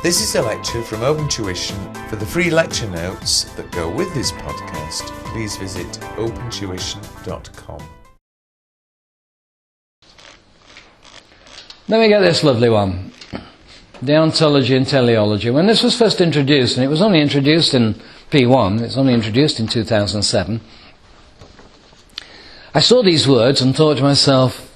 This is a lecture from Open Tuition. For the free lecture notes that go with this podcast, please visit opentuition.com. Then we get this lovely one, Deontology and Teleology. When this was first introduced, and it was only introduced in P1, it's only introduced in 2007, I saw these words and thought to myself,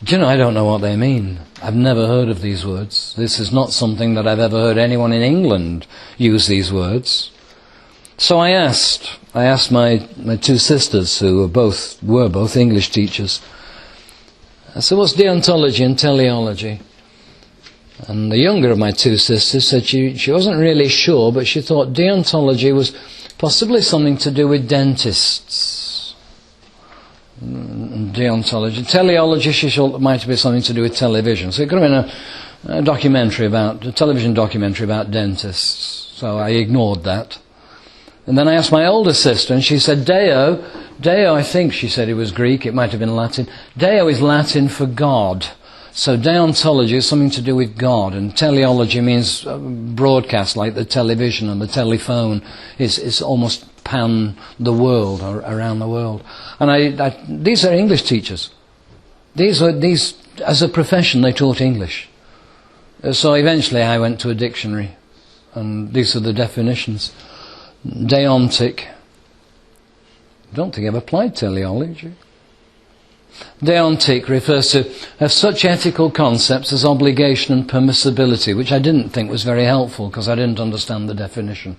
do you know, I don't know what they mean. I've never heard of these words. This is not something that I've ever heard anyone in England use these words. So I asked my two sisters, who were both English teachers. I said, what's Deontology and Teleology? And the younger of my two sisters said she wasn't really sure, but she thought deontology was possibly something to do with dentists. Deontology. Teleology, she thought, might be something to do with television. So it could have been a television documentary about dentists. So I ignored that. And then I asked my older sister, and she said, Deo, I think she said it was Greek, it might have been Latin. Deo is Latin for God. So deontology is something to do with God, and teleology means broadcast, like the television and the telephone. It's almost pan the world, or around the world. And these are English teachers. These as a profession, they taught English. So eventually I went to a dictionary, and these are the definitions. Deontic. I don't think I've applied teleology. Deontic refers to such ethical concepts as obligation and permissibility, which I didn't think was very helpful because I didn't understand the definition.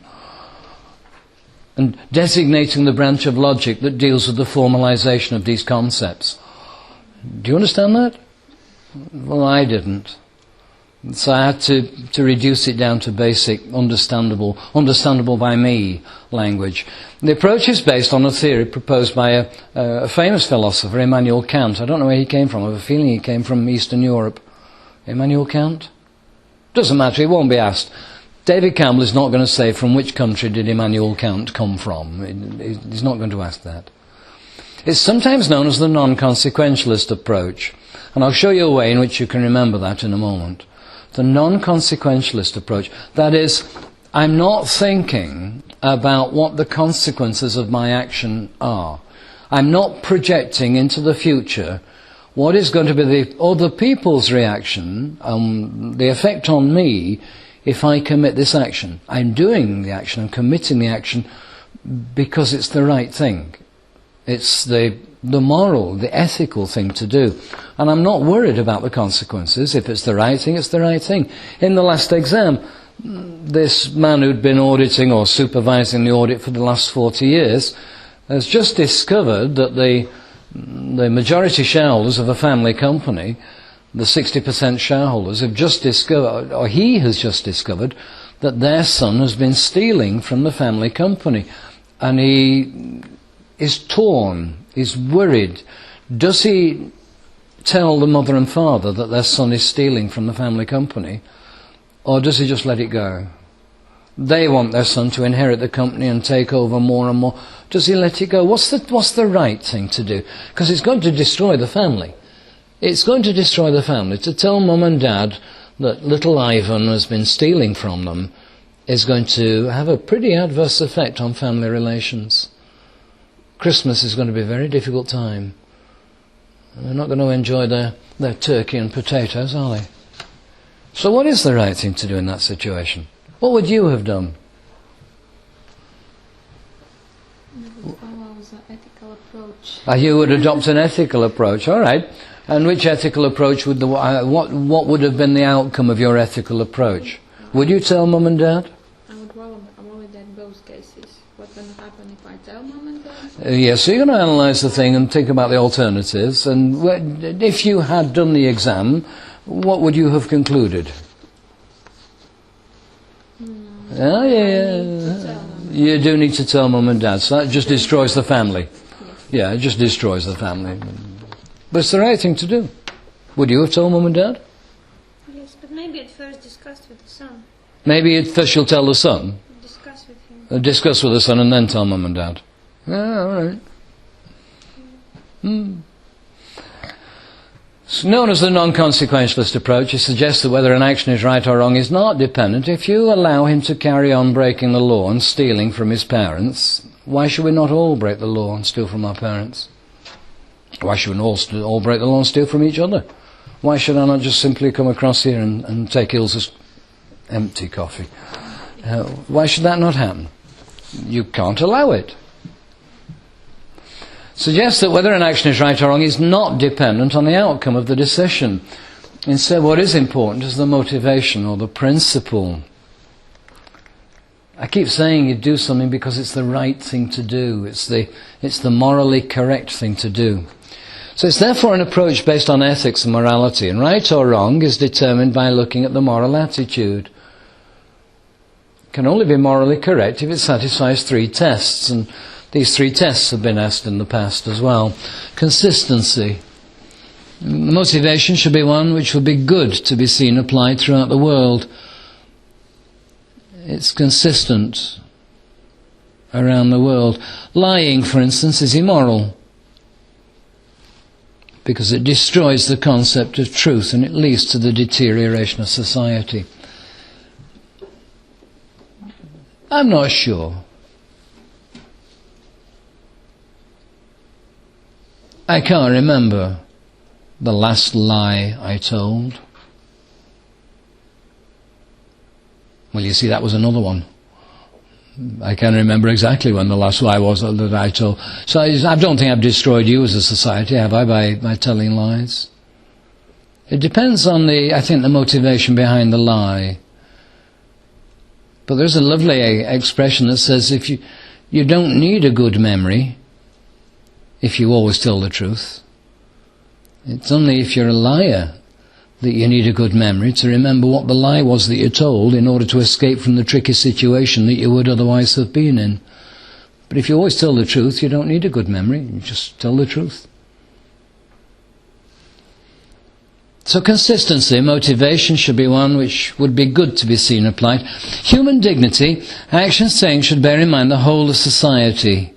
And designating the branch of logic that deals with the formalization of these concepts. Do you understand that? Well, I didn't. So I had to reduce it down to basic, understandable by me language. The approach is based on a theory proposed by a famous philosopher, Immanuel Kant. I don't know where he came from. I have a feeling he came from Eastern Europe. Immanuel Kant? Doesn't matter, it won't be asked. David Campbell is not going to say from which country did Immanuel Kant come from. He's not going to ask that. It's sometimes known as the non-consequentialist approach. And I'll show you a way in which you can remember that in a moment. The non-consequentialist approach. That is, I'm not thinking about what the consequences of my action are. I'm not projecting into the future what is going to be the other people's reaction, the effect on me if I commit this action. I'm doing the action, I'm committing the action because it's the right thing. It's the moral, the ethical thing to do. And I'm not worried about the consequences. If it's the right thing, it's the right thing. In the last exam, this man who'd been auditing or supervising the audit for the last 40 years has just discovered that the majority shareholders of a family company, the 60% shareholders, have just discovered, or he has just discovered, that their son has been stealing from the family company. And he is torn, is worried. Does he tell the mother and father that their son is stealing from the family company, or does he just let it go? They want their son to inherit the company and take over more and more. Does he let it go? What's the right thing to do? Because it's going to destroy the family. It's going to destroy the family. To tell mum and dad that little Ivan has been stealing from them is going to have a pretty adverse effect on family relations. Christmas is going to be a very difficult time. They're not going to enjoy their turkey and potatoes, are they? So what is the right thing to do in that situation? What would you have done? Follow the ethical approach. You would adopt an ethical approach, all right. And which ethical approach would what would have been the outcome of your ethical approach? Would you tell mum and dad? I would avoid that both cases. What's going to happen if I tell mum and dad? Yes, so you're going to analyse the thing and think about the alternatives. And if you had done the exam, what would you have concluded? You do need to tell mum and dad. So that just destroys the family. Yeah, it just destroys the family. But it's the right thing to do. Would you have told mum and dad? Yes, but maybe at first discuss with the son. Maybe at first you'll tell the son? Discuss with him. Discuss with the son and then tell mum and dad. Yeah, all right. It's known as the non-consequentialist approach. It suggests that whether an action is right or wrong is not dependent. If you allow him to carry on breaking the law and stealing from his parents, why should we not all break the law and steal from our parents? Why should we all break the law and steal from each other? Why should I not just simply come across here and take Ilse's empty coffee? Why should that not happen? You can't allow it. Suggests that whether an action is right or wrong is not dependent on the outcome of the decision. Instead, what is important is the motivation or the principle. I keep saying you do something because it's the right thing to do. It's the morally correct thing to do. So it's therefore an approach based on ethics and morality. And right or wrong is determined by looking at the moral attitude. It can only be morally correct if it satisfies 3 tests. And these 3 tests have been asked in the past as well. Consistency. The motivation should be one which will be good to be seen applied throughout the world. It's consistent around the world. Lying, for instance, is immoral because it destroys the concept of truth and it leads to the deterioration of society. I'm not sure. I can't remember the last lie I told. Well, you see, that was another one. I can't remember exactly when the last lie was that I told. So I don't think I've destroyed you as a society, have I, by telling lies? It depends on the motivation behind the lie. But there's a lovely expression that says if you don't need a good memory if you always tell the truth. It's only if you're a liar that you need a good memory to remember what the lie was that you told in order to escape from the tricky situation that you would otherwise have been in. But if you always tell the truth, you don't need a good memory. You just tell the truth. So consistency, motivation should be one which would be good to be seen applied. Human dignity, action saying should bear in mind the whole of society.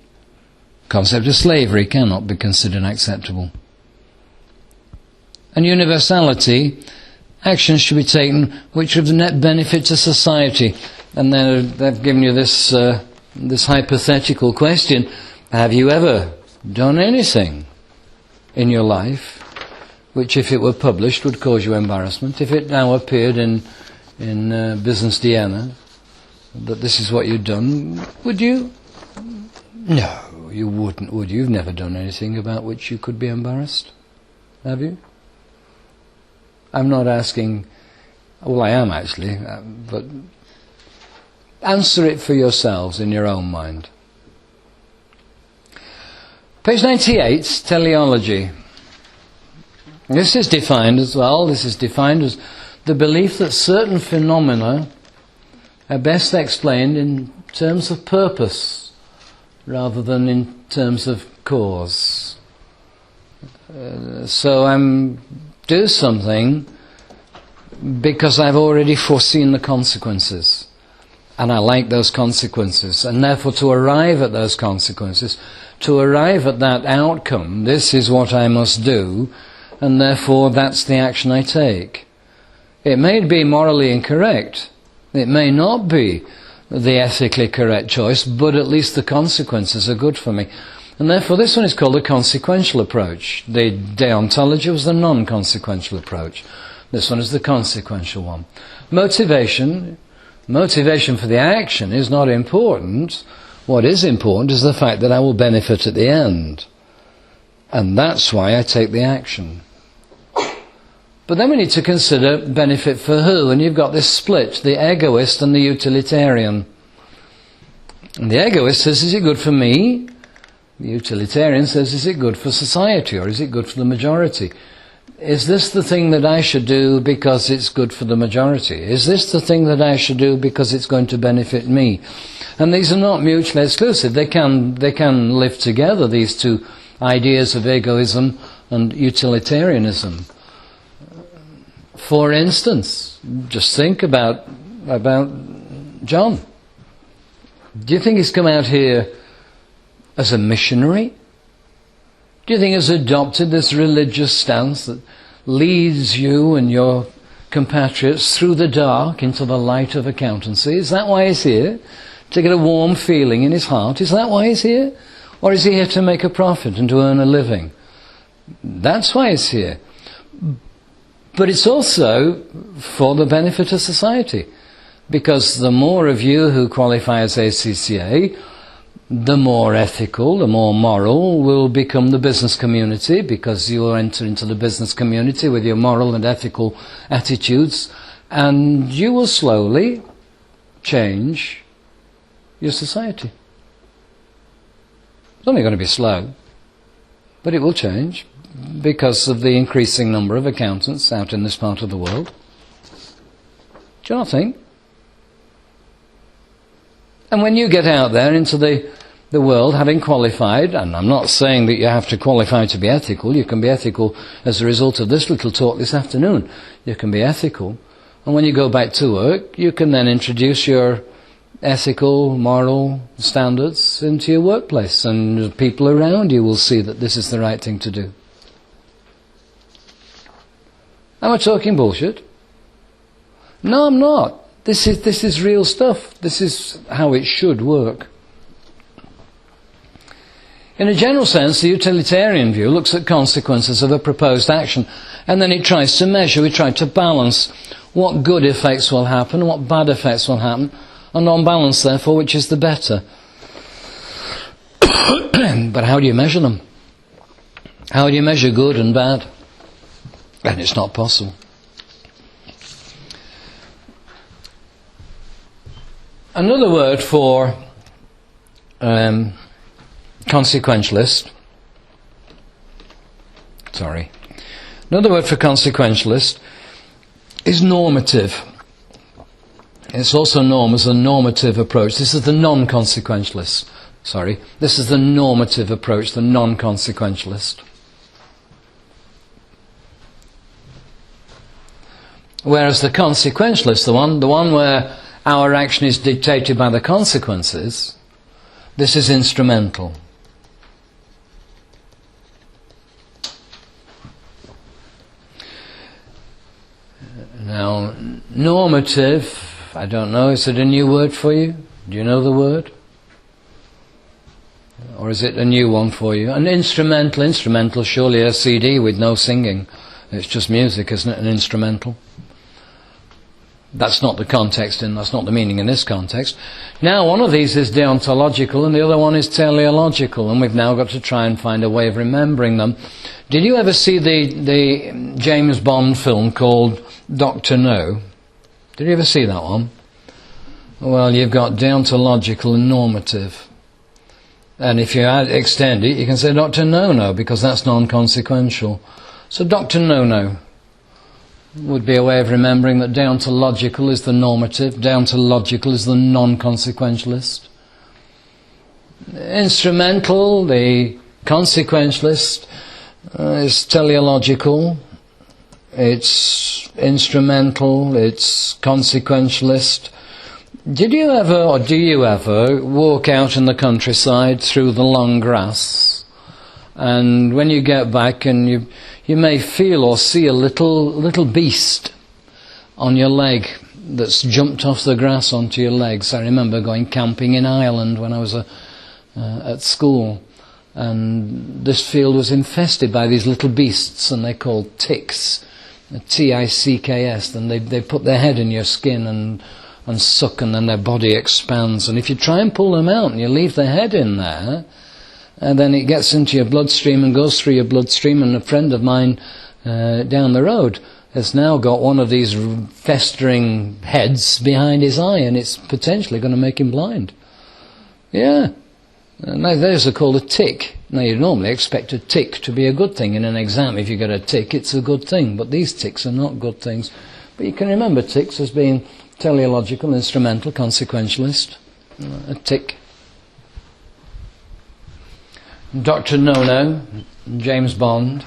Concept of slavery cannot be considered acceptable. And universality, actions should be taken which are of net benefit to society. And they've given you this hypothetical question: have you ever done anything in your life which, if it were published, would cause you embarrassment? If it now appeared in Business Vienna that this is what you'd done, would you? No. You wouldn't, would you? You've never done anything about which you could be embarrassed, have you? I'm not asking, well, I am actually, but answer it for yourselves in your own mind. Page 98, Teleology. This is defined as well. This is defined as the belief that certain phenomena are best explained in terms of purpose rather than in terms of cause. So I'm do something because I've already foreseen the consequences, and I like those consequences, and therefore to arrive at those consequences, to arrive at that outcome, this is what I must do, and therefore that's the action I take. It may be morally incorrect, it may not be the ethically correct choice, but at least the consequences are good for me. And therefore this one is called the consequential approach. The Deontology was the non-consequential approach. This one is the consequential one. Motivation for the action is not important. What is important is the fact that I will benefit at the end. And that's why I take the action. But then we need to consider benefit for who, and you've got this split, the egoist and the utilitarian. And the egoist says, is it good for me? The utilitarian says, is it good for society, or is it good for the majority? Is this the thing that I should do because it's good for the majority? Is this the thing that I should do because it's going to benefit me? And these are not mutually exclusive. They can live together, these two ideas of egoism and utilitarianism. For instance, just think about John. Do you think he's come out here as a missionary? Do you think he's adopted this religious stance that leads you and your compatriots through the dark into the light of accountancy? Is that why he's here? To get a warm feeling in his heart? Is that why he's here? Or is he here to make a profit and to earn a living? That's why he's here. But it's also for the benefit of society. Because the more of you who qualify as ACCA, the more ethical, the more moral will become the business community, because you will enter into the business community with your moral and ethical attitudes, and you will slowly change your society. It's only going to be slow, but it will change because of the increasing number of accountants out in this part of the world. Do you not think? And when you get out there into the world, having qualified, and I'm not saying that you have to qualify to be ethical, you can be ethical as a result of this little talk this afternoon. You can be ethical. And when you go back to work, you can then introduce your ethical, moral standards into your workplace, and the people around you will see that this is the right thing to do. Am I talking bullshit? No, I'm not. This is real stuff. This is how it should work. In a general sense, the utilitarian view looks at consequences of a proposed action, and then it tries to measure, we try to balance what good effects will happen, what bad effects will happen, and on balance, therefore, which is the better. But how do you measure them? How do you measure good and bad? And it's not possible. Another word for consequentialist. Another word for consequentialist is normative. It's also known as a normative approach. This is the non-consequentialist. This is the normative approach, the non-consequentialist. Whereas the consequentialist, the one where our action is dictated by the consequences, this is instrumental. Now, normative, I don't know, is it a new word for you? Do you know the word? Or is it a new one for you? An instrumental, surely a CD with no singing. It's just music, isn't it? An instrumental. That's not the context, and that's not the meaning in this context. Now, one of these is deontological, and the other one is teleological, and we've now got to try and find a way of remembering them. Did you ever see the James Bond film called Dr. No? Did you ever see that one? Well, you've got deontological and normative. And if you extend it, you can say Dr. No-No, because that's non-consequential. So Dr. No-No would be a way of remembering that deontological is the normative, deontological is the non-consequentialist. Instrumental, the consequentialist, is teleological. It's instrumental, it's consequentialist. Did you ever, or do you ever, walk out in the countryside through the long grass, and when you get back and you may feel or see a little beast on your leg that's jumped off the grass onto your legs? I remember going camping in Ireland when I was at school, and this field was infested by these little beasts, and they're called ticks, T-I-C-K-S, and they put their head in your skin and suck, and then their body expands, and if you try and pull them out and you leave their head in there, and then it gets into your bloodstream and goes through your bloodstream. And a friend of mine down the road has now got one of these festering heads behind his eye, and it's potentially going to make him blind. Yeah. And those are called a tick. Now, you'd normally expect a tick to be a good thing in an exam. If you get a tick, it's a good thing. But these ticks are not good things. But you can remember ticks as being teleological, instrumental, consequentialist. A tick. Dr. No-No, James Bond.